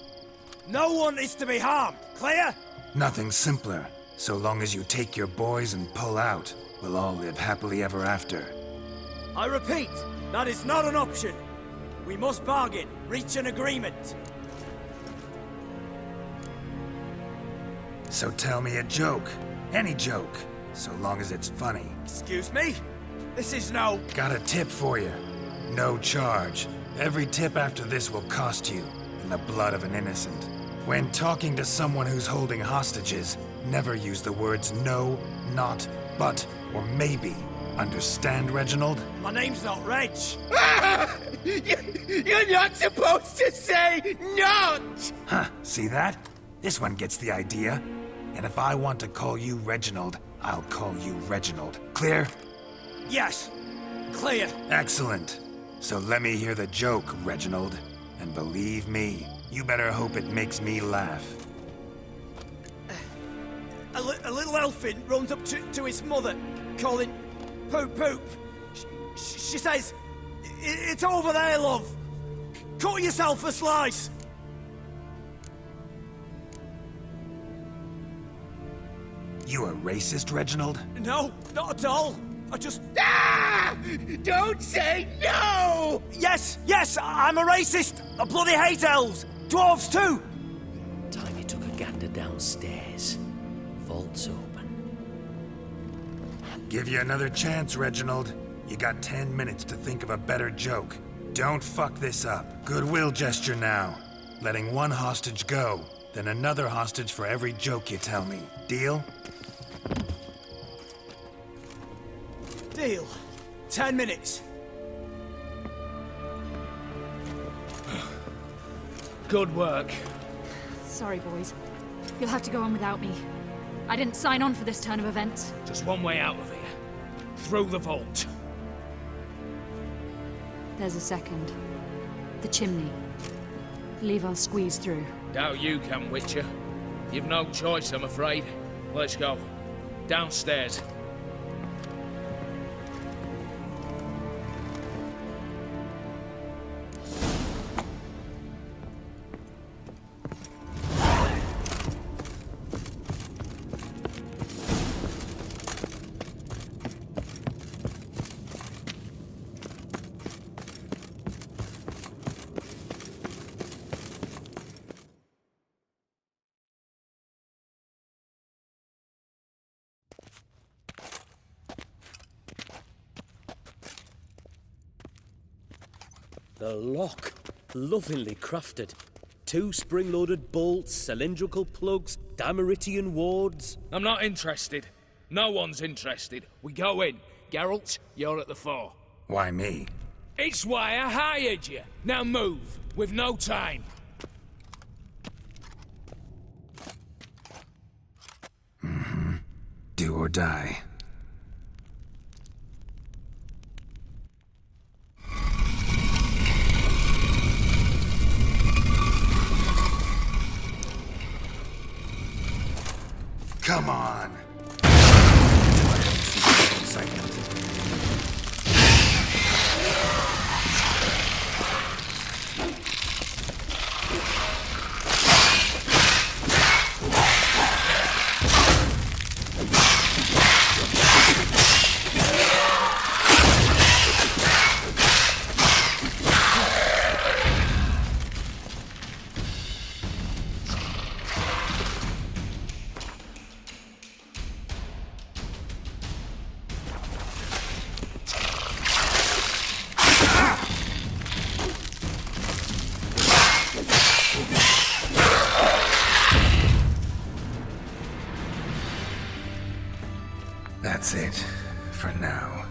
No one is to be harmed, clear? Nothing simpler. So long as you take your boys and pull out, we'll all live happily ever after. I repeat, that is not an option. We must bargain, reach an agreement. So tell me a joke. Any joke. So long as it's funny. Excuse me? This is no... Got a tip for you. No charge. Every tip after this will cost you, in the blood of an innocent. When talking to someone who's holding hostages, Never use the words no, not, but, or maybe. Understand, Reginald? My name's not Reg. You're not supposed to say not! Huh, see that? This one gets the idea. And if I want to call you Reginald, I'll call you Reginald. Clear? Yes, clear. Excellent. So let me hear the joke, Reginald. And believe me, you better hope it makes me laugh. A little elfin runs up to his mother, calling Poop Poop. She says, "It's over there, love. Cut yourself a slice." You a racist, Reginald? No, not at all. I just... Ah! Don't say no! Yes, I'm a racist. I bloody hate elves. Dwarves too. Time you took a gander downstairs. Vault's open. Give you another chance, Reginald. You got 10 minutes to think of a better joke. Don't fuck this up. Goodwill gesture now. Letting one hostage go, then another hostage for every joke you tell me. Deal? Deal. 10 minutes. Good work. Sorry, boys. You'll have to go on without me. I didn't sign on for this turn of events. Just one way out of here. Through the vault. There's a second. The chimney. Believe I'll squeeze through. Doubt you can, Witcher. You've no choice, I'm afraid. Let's go. Downstairs. The lock. Lovingly crafted. 2 spring-loaded bolts, cylindrical plugs, Dameritian wards. I'm not interested. No one's interested. We go in. Geralt, you're at the fore. Why me? It's why I hired you. Now move. We've no time. Do or die. Come on! Excitement. That's it, for now.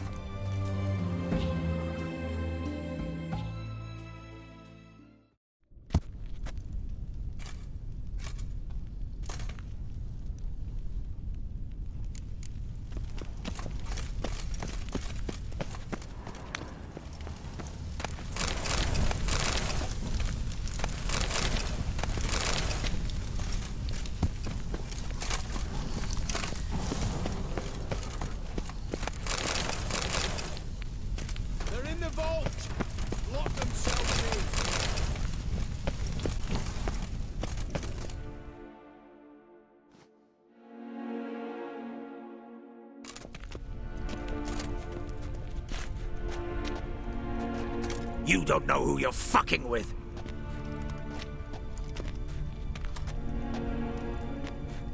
You don't know who you're fucking with.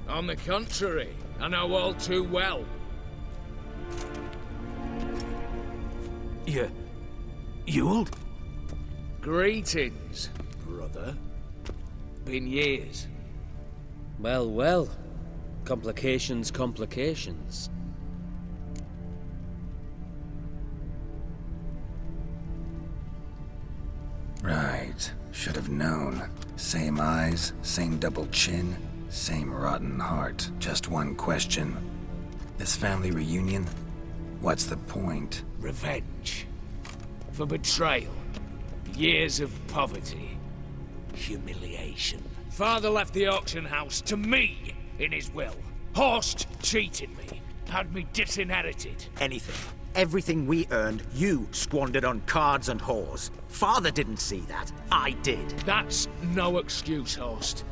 On the contrary, I know all too well. Ewald? Complications, complications. Right. Should have known. Same eyes, same double chin, same rotten heart. Just one question. This family reunion? What's the point? Revenge. For betrayal. Years of poverty. Humiliation. Father left the auction house to me in his will. Horst cheated me. Had me disinherited. Anything. Everything we earned, you squandered on cards and whores. Father didn't see that. I did. That's no excuse, Horst.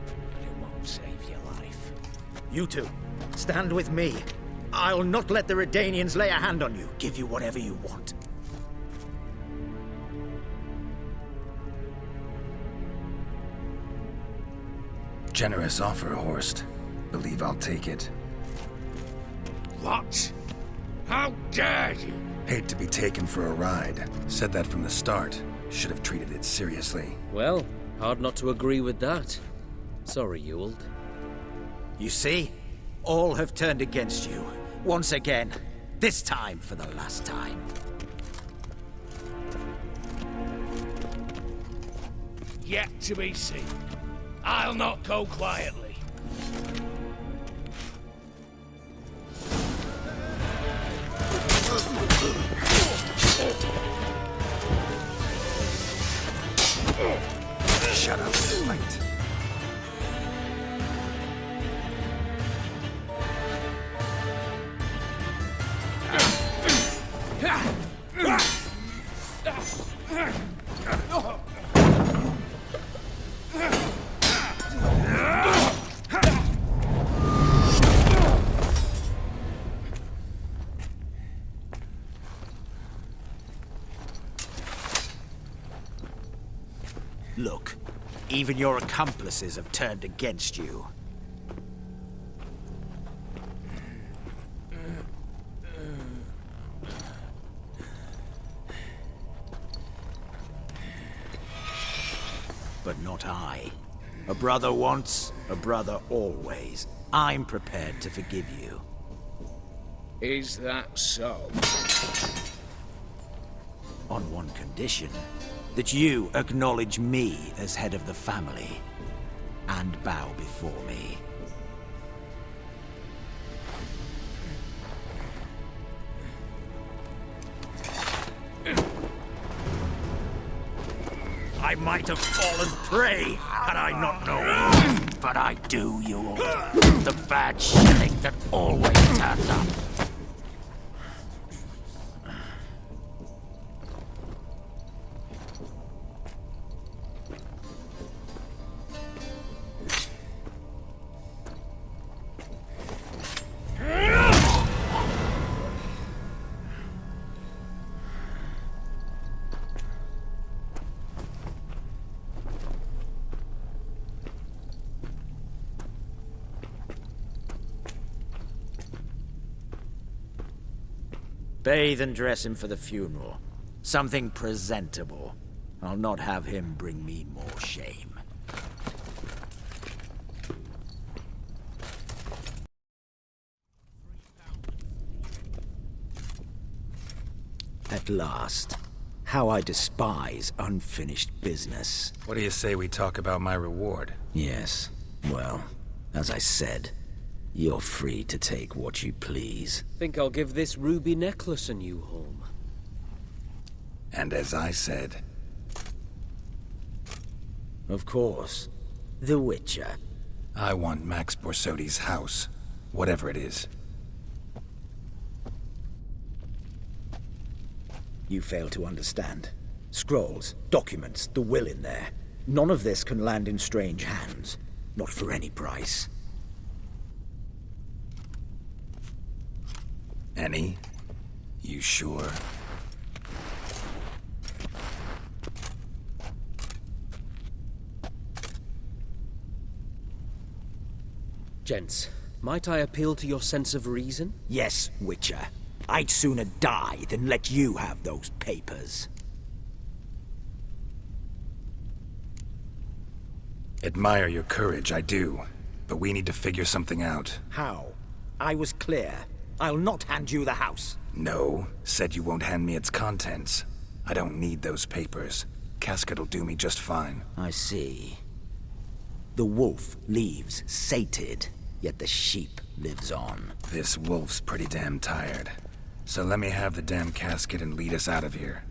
But it won't save your life. You two, stand with me. I'll not let the Redanians lay a hand on you. Give you whatever you want. Generous offer, Horst. Believe I'll take it. What? How dare you? Hate to be taken for a ride. Said that from the start. Should have treated it seriously. Well, hard not to agree with that. Sorry, Ewald. You see? All have turned against you. Once again. This time for the last time. Yet to be seen. I'll not go quietly. Shut up, fight. Look, even your accomplices have turned against you. But not I. A brother once, a brother always. I'm prepared to forgive you. Is that so? On one condition. That you acknowledge me as head of the family. And bow before me. I might have fallen prey had I not known. But I do, you all. The bad shilling that always turns up. Bathe and dress him for the funeral. Something presentable. I'll not have him bring me more shame. At last. How I despise unfinished business. What do you say we talk about my reward? Yes. Well, as I said, you're free to take what you please. Think I'll give this ruby necklace a new home. And as I said... Of course. The Witcher. I want Max Borsodi's house. Whatever it is. You fail to understand. Scrolls, documents, the will in there. None of this can land in strange hands. Not for any price. Any? You sure? Gents, might I appeal to your sense of reason? Yes, Witcher. I'd sooner die than let you have those papers. Admire your courage, I do. but we need to figure something out. How? I was clear. I'll not hand you the house. No, said you won't hand me its contents. I don't need those papers. Casket'll do me just fine. I see. The wolf leaves sated, yet the sheep lives on. This wolf's pretty damn tired. So let me have the damn casket and lead us out of here.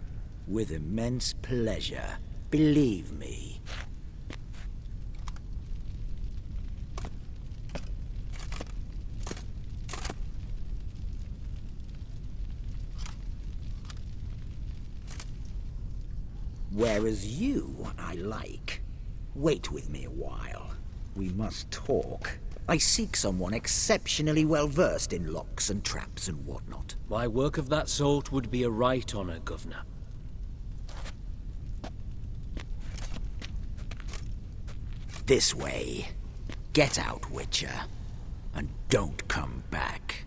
With immense pleasure. Believe me. Whereas you, I like. Wait with me a while. We must talk. I seek someone exceptionally well versed in locks and traps and whatnot. My work of that sort would be a right honor, Governor. This way. Get out, Witcher. And don't come back.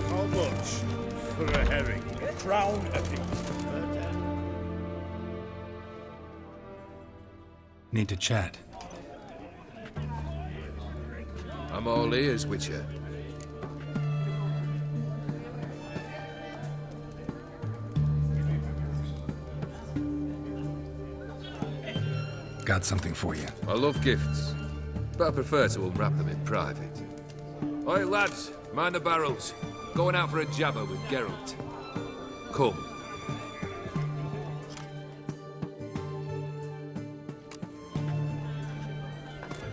How much for a herring? Crown a piece. Need to chat. I'm all ears, Witcher. Got something for you. I love gifts, but I prefer to unwrap them in private. Oi, lads, mind the barrels. Going out for a jabber with Geralt. Come.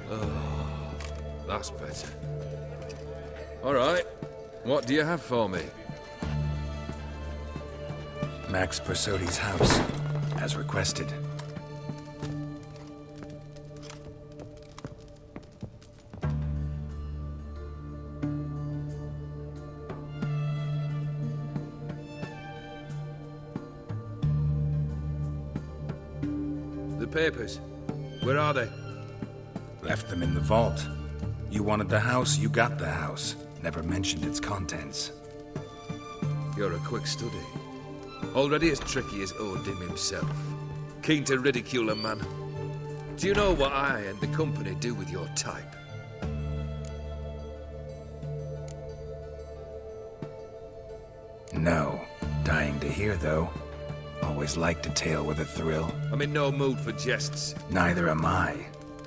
Oh, that's better. All right, what do you have for me? Max Persodi's house, as requested. The papers, where are they? Left them in the vault. You wanted the house, you got the house. Never mentioned its contents. You're a quick study. Already as tricky as Odin himself. Keen to ridicule a man. Do you know what I and the company do with your type? No. Dying to hear, though. Always liked a tale with a thrill. I'm in no mood for jests. Neither am I.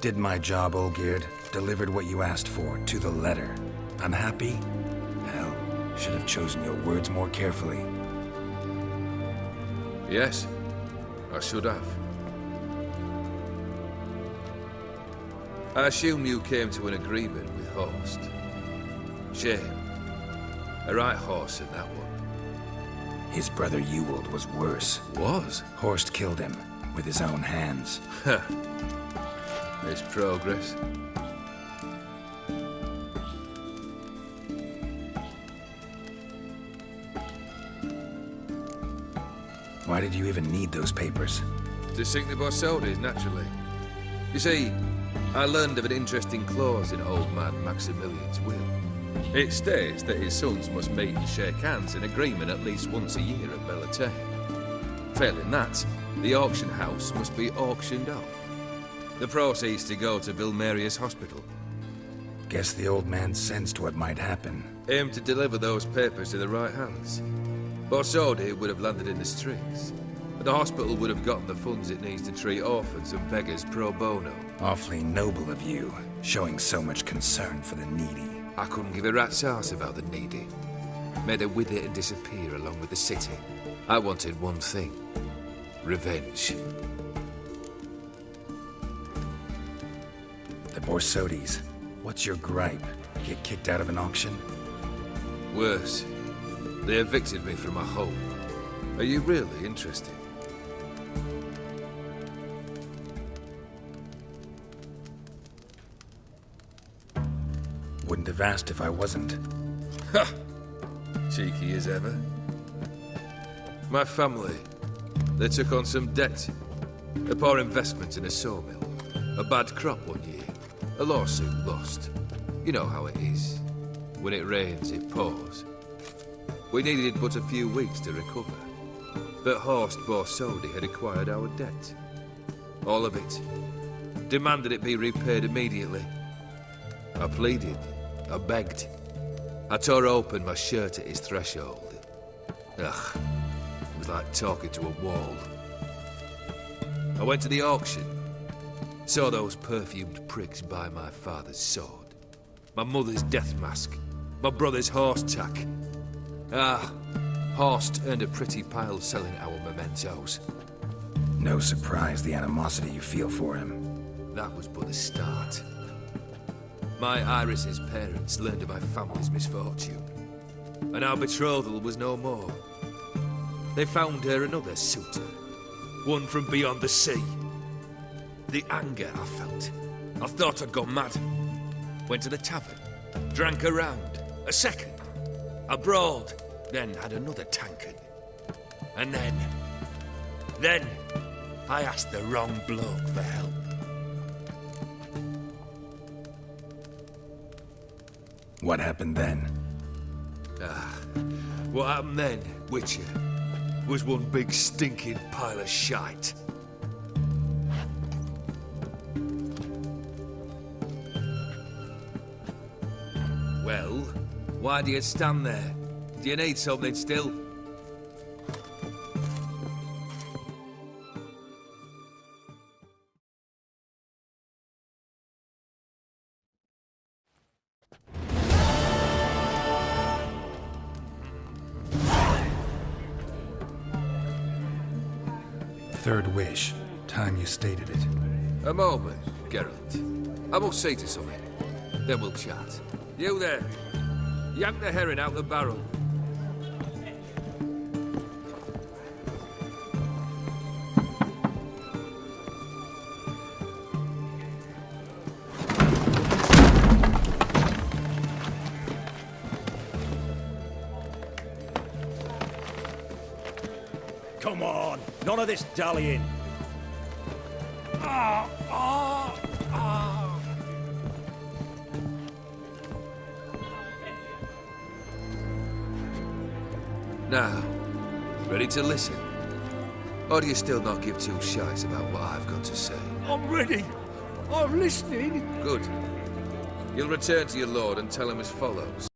Did my job, Olgierd. Delivered what you asked for, to the letter. Unhappy? Hell, should have chosen your words more carefully. Yes, I should have. I assume you came to an agreement with Horst. Shame. A right horse in that one. His brother Ewald was worse. Was? Horst killed him with his own hands. There's progress. Why did you even need those papers? To sink the Borsodis, naturally. You see, I learned of an interesting clause in old man Maximilian's will. It states that his sons must meet and shake hands in agreement at least once a year at Bellatane. Failing that, the auction house must be auctioned off. The proceeds to go to Vilmerius Hospital. Guess the old man sensed what might happen. Aim to deliver those papers to the right hands. Borsodi would have landed in the streets. The hospital would have gotten the funds it needs to treat orphans and beggars pro bono. Awfully noble of you, showing so much concern for the needy. I couldn't give a rat's ass about the needy. Made her wither and disappear along with the city. I wanted one thing. Revenge. The Borsodis. What's your gripe? Get kicked out of an auction? Worse. They evicted me from my home. Are you really interested? Wouldn't have asked if I wasn't. Ha! Cheeky as ever. My family, they took on some debt. A poor investment in a sawmill. A bad crop one year. A lawsuit lost. You know how it is. When it rains, it pours. We needed but a few weeks to recover. But Horst Borsodi had acquired our debt. All of it. Demanded it be repaid immediately. I pleaded. I begged. I tore open my shirt at his threshold. Ugh. It was like talking to a wall. I went to the auction. Saw those perfumed pricks buy my father's sword. My mother's death mask. My brother's horse tack. Ah, Horst earned a pretty pile selling our mementos. No surprise the animosity you feel for him. That was but the start. My Iris's parents learned of my family's misfortune, and our betrothal was no more. They found her another suitor, one from beyond the sea. The anger I felt, I thought I'd gone mad. Went to the tavern, drank a round, a second, a broad, then had another tankard. And then, I asked the wrong bloke for help. What happened then? What happened then, Witcher, was one big stinking pile of shite. Well, why do you stand there? Do you need something still? Third wish. Time you stated it. A moment, Geralt. I must say to something. Then we'll chat. You there. Yank the herring out the barrel. Come on, none of this dallying. Now, ready to listen? Or do you still not give two shites about what I've got to say? I'm ready. I'm listening. Good. You'll return to your lord and tell him as follows.